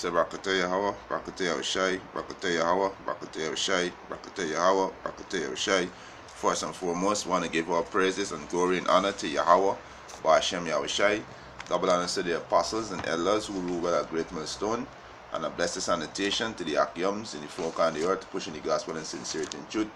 Say Rakata Yahweh, Rakata Yahushai, Rakata Yahweh, Rakata Yahushai, Rakata Yahweh, Rakata Yahushai. First and foremost, want to give all praises and glory and honor to Yahweh, Ba'ashem Yahushai. Double honor to the apostles and elders who rule with a great millstone, and a blessed sanitation to the Akyums in the folk and the earth, pushing the gospel in sincerity and truth.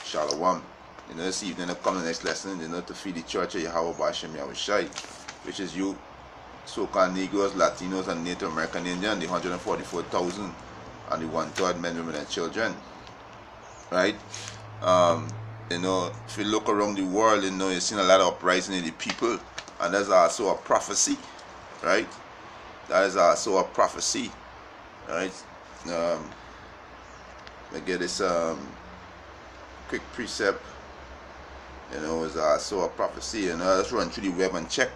Shalom. This evening, upcoming the next lesson, to feed the church of Yahweh, Ba'ashem Yahushai, which is you, so-called Negroes, Latinos, and Native American Indians, the 144,000 and the 1/3 men, women, and children. Right? If you look around the world, you're seeing a lot of uprising in the people, and there's also a prophecy, right? That is also a prophecy, right? I get this quick precept, is also a prophecy, let's run through the web and check.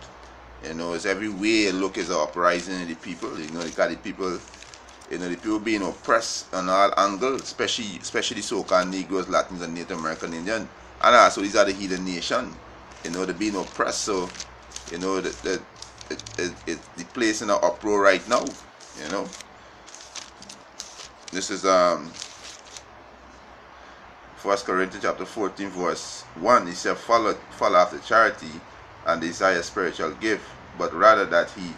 It's every way you look is an uprising in the people. They got the people, the people being oppressed on all angles, especially so-called Negroes, Latins, and Native American Indians. And also these are the heathen nation. They're being oppressed. So, the place in an uproar right now. This is 1 Corinthians chapter 14, verse 1. He said, follow after charity and desire spiritual gift, but rather that he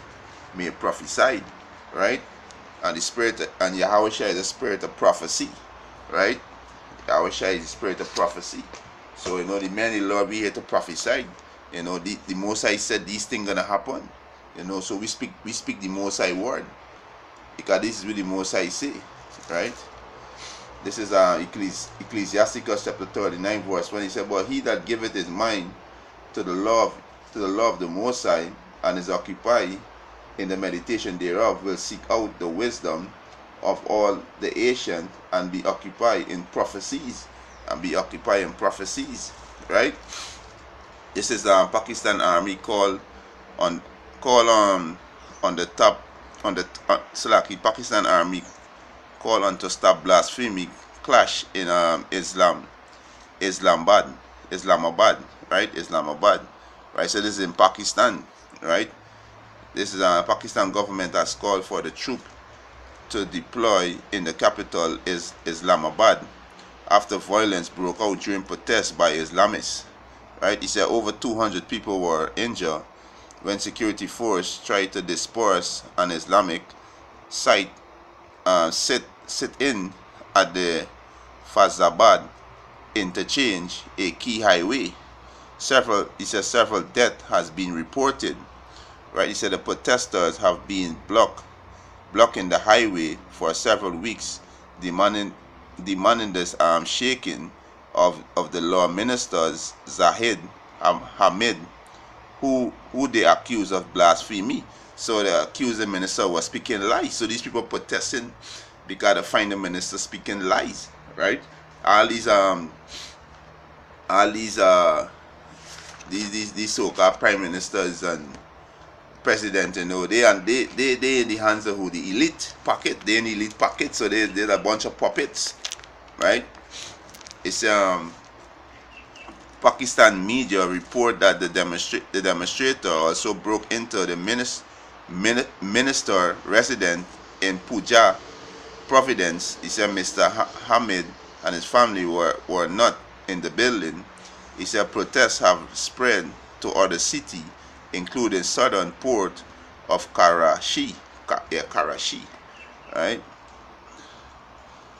may prophesy, right? And the spirit, and Yahushua is the spirit of prophecy, right? Yahushua is the spirit of prophecy. So the men of the Lord, we here to prophesy. The Most High said these things gonna happen. So we speak the Most High word, because this is what the Most High say, right? This is Ecclesiasticus chapter 39, verse 1. He said, but he that giveth his mind to the law of the Most High, and is occupied in the meditation thereof, will seek out the wisdom of all the ancient, and be occupied in prophecies. Right? This is Pakistan Army call on the top Pakistan Army call on to stop blasphemy clash in Islamabad, right? Islamabad, right? So this is in Pakistan, right? This is Pakistan government has called for the troop to deploy in the capital is Islamabad after violence broke out during protests by Islamists, right? He said over 200 people were injured when security force tried to disperse an Islamic sit in at the Fazabad interchange, a key highway. Several deaths has been reported, right? He said the protesters have been blocking the highway for several weeks, demanding this shaking of the law ministers Zahid Hamid, who they accuse of blasphemy. So the accused minister was speaking lies. So these people protesting because they find the minister speaking lies, right? All these so-called prime ministers and president, they in the hands of who? The elite pocket. They in the elite pocket, so they're a bunch of puppets, right? It's Pakistan media report that the demonstrator also broke into the minister resident in Puja, Providence. He said Mr. Hamid and his family were not in the building. He said protests have spread to other cities, including southern port of Karachi, right?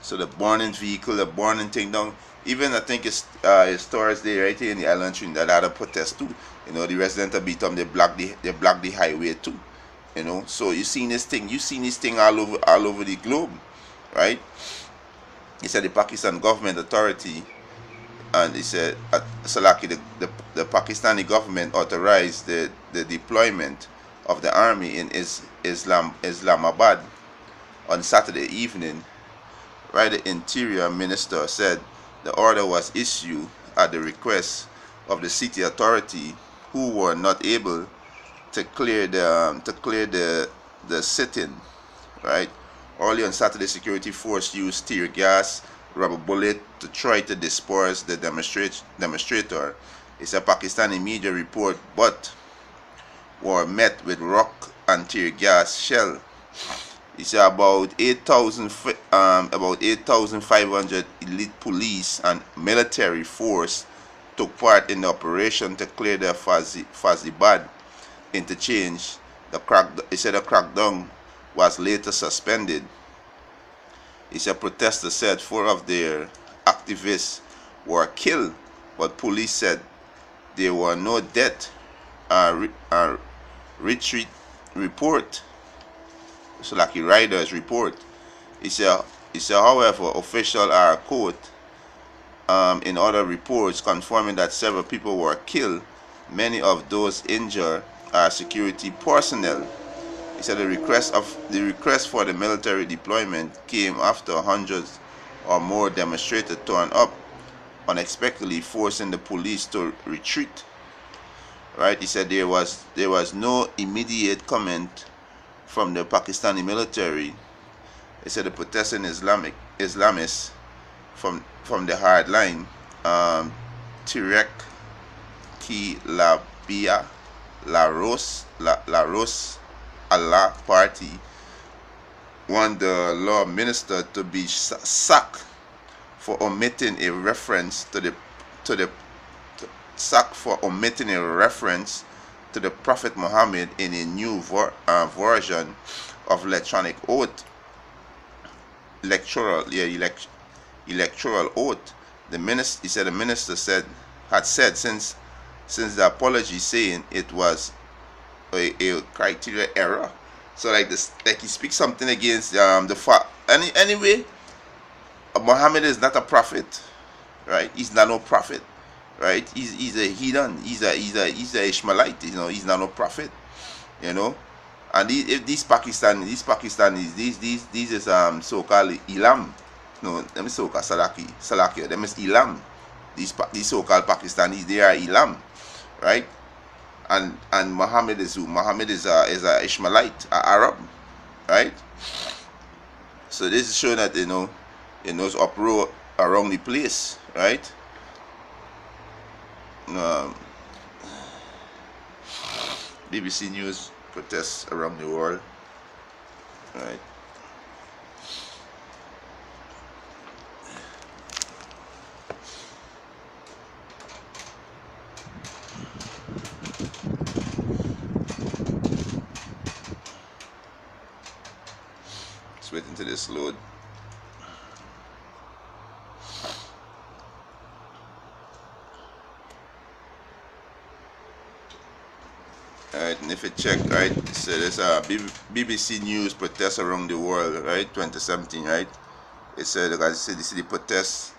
So the burning vehicle, the burning thing down. Even I think it's Thursday right here in the island Trinidad, that had a protest too. The residents of Beatum, they blocked the highway too. So you seen this thing all over the globe, right? He said the Pakistan government authority, and he said Salaki, the Pakistani government authorized the deployment of the army in Islamabad on Saturday evening. Right, the interior minister said the order was issued at the request of the city authority, who were not able to clear the sit-in, right? Early on Saturday, security force used tear gas, rubber bullet to try to disperse the demonstrator. It's a Pakistani media report, but were met with rock and tear gas shell. It's about 8,500 elite police and military force took part in the operation to clear the Fazibad interchange. He said the crackdown was later suspended. He said protesters said 4 of their activists were killed, but police said there were no death. Retreat report. So like a rider's report. He said, however, officials are quote in other reports confirming that several people were killed. Many of those injured are security personnel. He said the request for the military deployment came after hundreds or more demonstrators turned up unexpectedly, forcing the police to retreat. Right? He said there was no immediate comment from the Pakistani military. He said the protesting Islamists from the hard line, Tirek Ki Labia La Rose Allah Party, want the law minister to be sacked for omitting a reference to the Prophet Muhammad in a new version of electoral oath. He said the minister had said since the apology, saying it was a criteria error. So like he speaks something against the fact. Anyway, Muhammad is not a prophet, right? He's not no prophet, right? He's a heathen. He's a Ishmaelite. He's not no prophet, And these Pakistanis, these is so-called Ilam. No, them is so-called Salakia. Them is Ilam. These so-called Pakistanis, they are Ilam, right? And Muhammad is who? Muhammad is a Ishmaelite, a Arab, right? So this is showing that those uproar around the place, right? BBC News protests around the world, right? Just waiting to this load. Alright, and if you check, right, so there's a BBC News protests around the world, right, 2017, right? It said, like I said, this is the protests.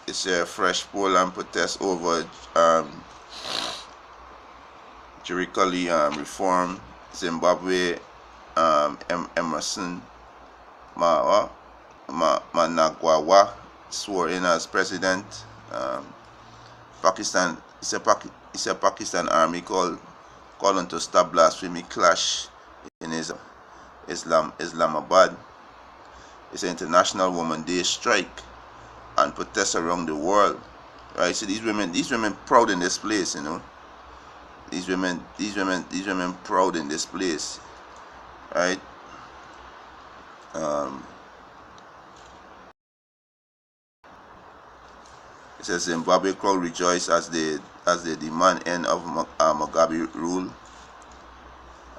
It's a fresh Poland protest over judicial reform. Zimbabwe, Emerson Mnangagwa swore in as president. Pakistan, it's a Pakistan army calling to stop blasphemy clash in Islamabad. It's an International Women's Day strike and protests around the world. Right? So these women proud in this place, These women proud in this place, right? It says Zimbabwe crowd rejoice as they demand end of Mugabe rule.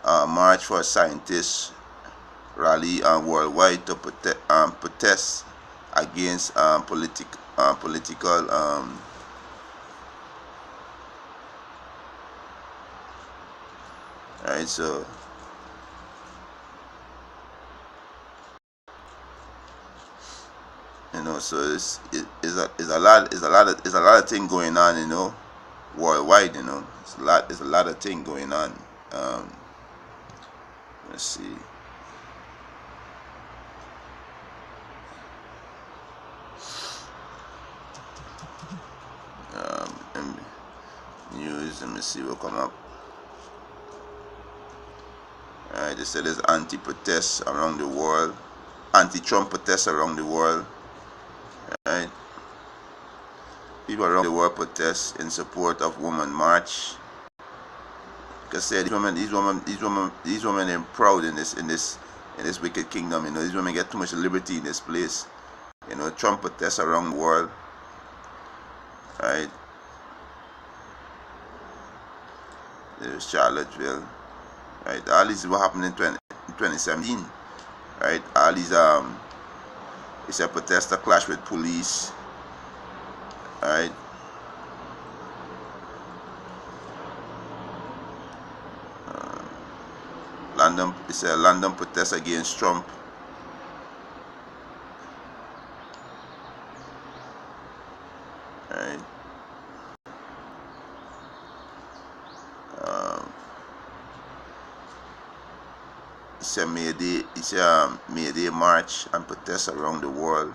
March for scientists rally worldwide to protest against political right. So so it's a lot of thing going on, worldwide, it's a lot of thing going on. Let's see. News, let me see what come up. Alright, they said there's anti-protests around the world, anti-Trump protests around the world. Right? People around the world protest in support of Women March. I said, these women are proud in this wicked kingdom. These women get too much liberty in this place. Trump protests around the world, right? There's Charlottesville, right? All this is what happened in 2017, right? All these it's a protester clash with police, right? It's a London protest against Trump. Right. It's a May Day march and protests around the world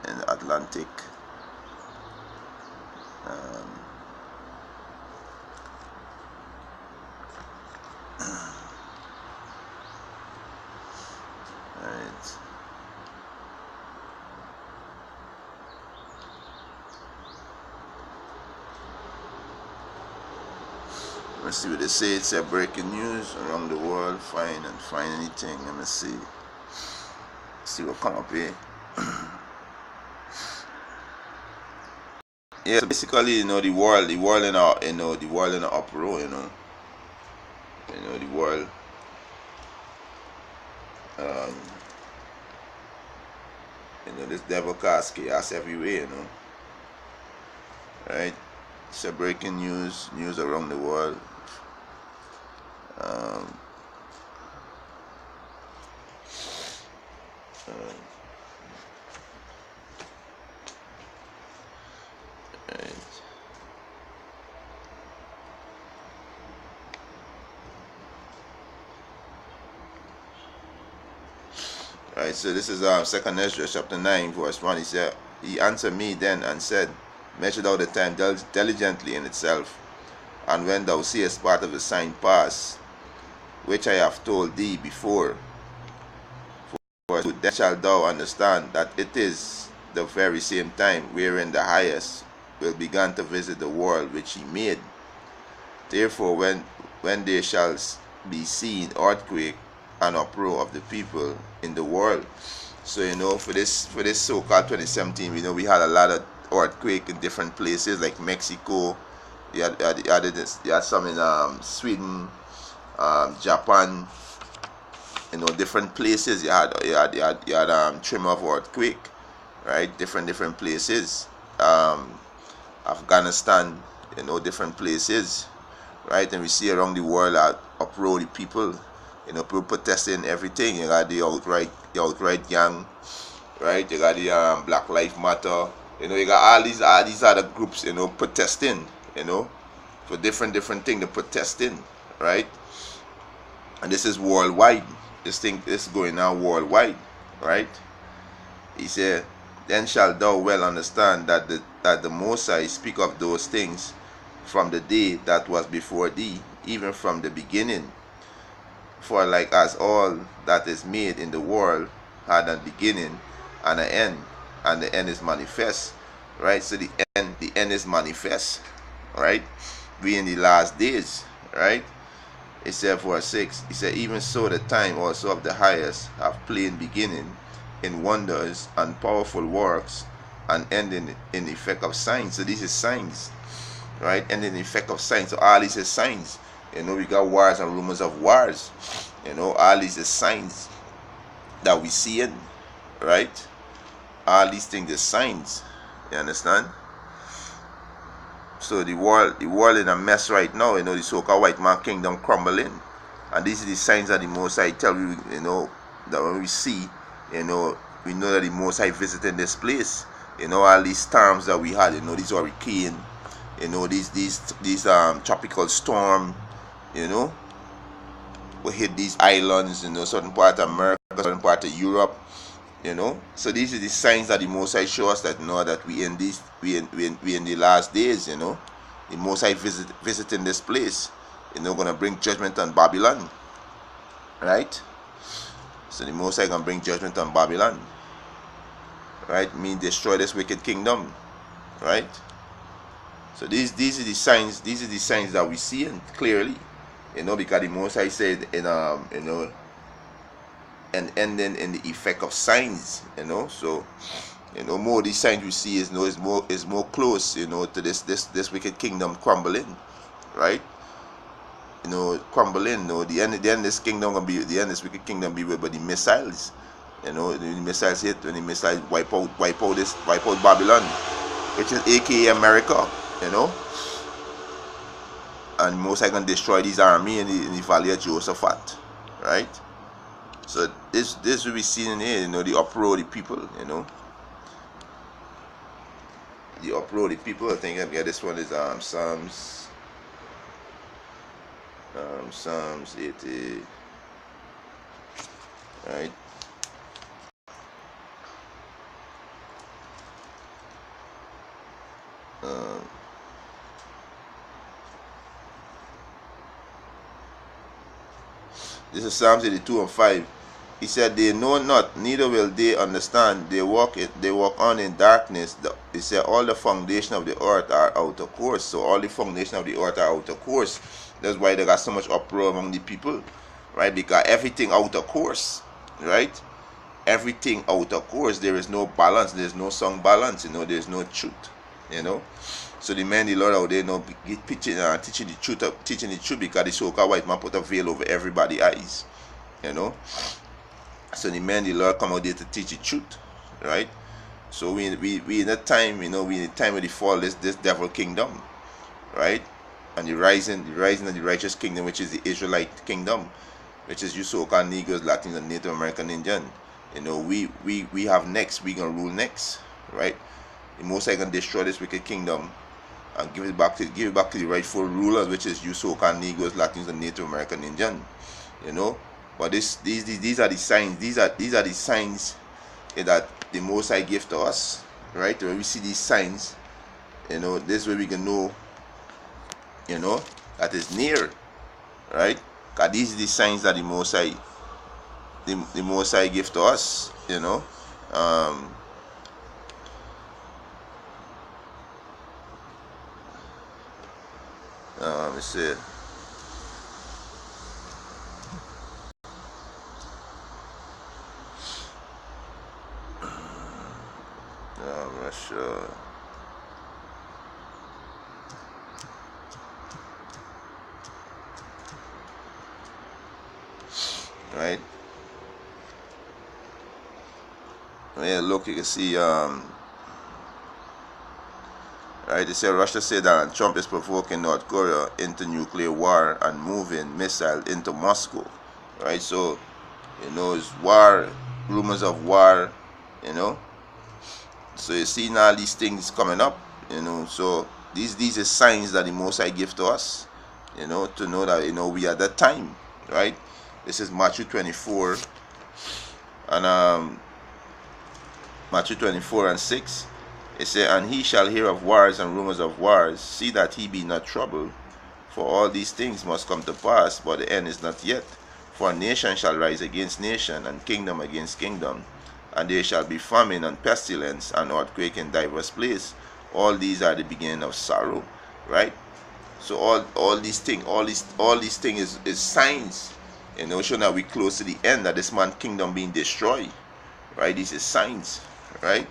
in the Atlantic. Right. Let's see what they say. It's a breaking news around the world. Find anything. Let me see. See what come up here. Yeah, so basically, the world in an uproar. The world. This devil cause chaos everywhere. Right. It's a breaking news around the world. Right, so this is 2nd Ezra chapter 9 verse 1. He said, he answered me then and said, measure thou the time diligently in itself, and when thou seest part of the sign pass, which I have told thee before, for then shalt thou understand that it is the very same time wherein the highest will begin to visit the world which he made. Therefore, when there shall be seen earthquake and uproar of the people in the world. So for this so-called 2017, we had a lot of earthquake in different places like Mexico. You had some in Sweden, Japan. Different places. You had tremor of earthquake, right? Different places. Afghanistan, different places, right? And we see around the world uproar the people. People protesting everything. You got the outright gang, right? You got the Black Lives Matter. You got all these other groups, protesting, for different things. They're protesting, right? And this is worldwide. This is going on worldwide, right? He said, then shalt thou well understand that the Most High speak of those things from the day that was before thee, even from the beginning. For like as all that is made in the world had a beginning and an end, and the end is manifest, right? So the end is manifest, right? We in the last days, right? It said verse 6, he said, even so the time also of the highest have plain beginning in wonders and powerful works, and ending in the effect of signs. So this is signs, right? Ending in the effect of signs. So all these is signs. We got wars and rumors of wars. All these are signs that we see in, right? All these things are signs. You understand? So the world in a mess right now. The so-called white man kingdom crumbling, and these are the signs that the Most High tell you. That when we see, we know that the Most High visiting this place. All these storms that we had. These hurricane. These tropical storm. We hit these islands, certain part of America, certain part of Europe, So these are the signs that the Most High show us that that we in the last days, The Most High visiting this place, gonna bring judgment on Babylon, right? So the Most High gonna bring judgment on Babylon, right? Destroy this wicked kingdom, right? So these are the signs. These are the signs that we see clearly. because the Most High said in and ending in the effect of signs, so more of these signs we see is more close, to this wicked kingdom crumbling, right? Crumbling. The end this kingdom gonna be the end this wicked kingdom be with, but the missiles, the missiles hit, when the missiles wipe out Babylon, which is aka America, and most I can destroy these army in the valley of Jehoshaphat, right? So this will be seen in here, the uproar of the people, the uproar of the people. I think this one is Psalms 80, right? This is Psalms 82 and 5. He said, "They know not, neither will they understand. They walk on in darkness." He said, "All the foundation of the earth are out of course." So all the foundation of the earth are out of course. That's why they got so much uproar among the people, right? Because everything out of course, right? Everything out of course. There is no balance. There's no song balance. There's no truth. So the men, the Lord out there, teaching the truth, because the so-called white man put a veil over everybody's eyes. So the men, the Lord come out there to teach the truth, right? So we in that time, we in the time of the fall, this devil kingdom, right? And the rising of the righteous kingdom, which is the Israelite kingdom, which is you so-called Negroes, Latins, and Native American Indian. We have next. We gonna rule next, right? The Most High gonna destroy this wicked kingdom and give it back to the rightful rulers, which is you so-called Negroes, Latins, and Native American Indian. But these are the signs. These are the signs that the Most High give to us, right? When we see these signs, this way we can know, that is near, right? Because these are the signs that the Most High, the Most High give to us, let me see. I'm not sure. Right? Yeah, look, you can see, right, they say Russia said that Trump is provoking North Korea into nuclear war and moving missiles into Moscow, right? So, it's war, rumors of war, So you see now these things coming up, So these are signs that the Most High give to us, to know that we are at that time, right? This is Matthew 24, and Matthew 24 and 6. It says, "And he shall hear of wars and rumors of wars. See that he be not troubled, for all these things must come to pass, but the end is not yet. For nation shall rise against nation, and kingdom against kingdom. And there shall be famine and pestilence and earthquake in diverse places. All these are the beginning of sorrow," right? So all these things is signs, showing that we close to the end, that this man's kingdom being destroyed, right? This is signs, right?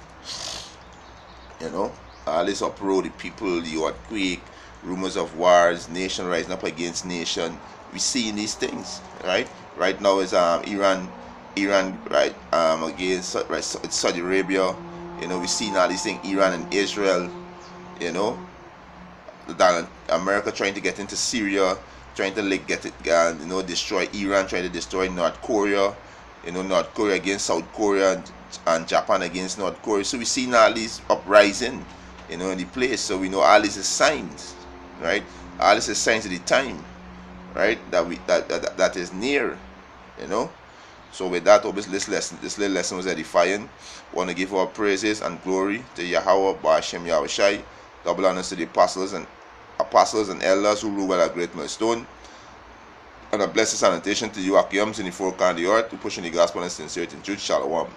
All this uproar, the people, the earthquake, rumors of wars, nation rising up against nation. We see these things, right? Right now is Iran, right, against Saudi Arabia. We see all these things, Iran and Israel. That America trying to get into Syria, trying to destroy Iran, trying to destroy North Korea. North Korea against South Korea, and Japan against North Korea. So we see all these uprising, in the place. So we know all this is signs, right? All this is signs of the time, right? That is near, So with that, obviously, this little lesson was edifying. Want to give our praises and glory to Yahweh, Ba'ashem Yahushai. Double honors to the apostles and elders who rule by a great millstone. And a blessed sanitation to you, Akiams in the four corners of the earth, who pushing the gospel and sincerity in truth. Shalom.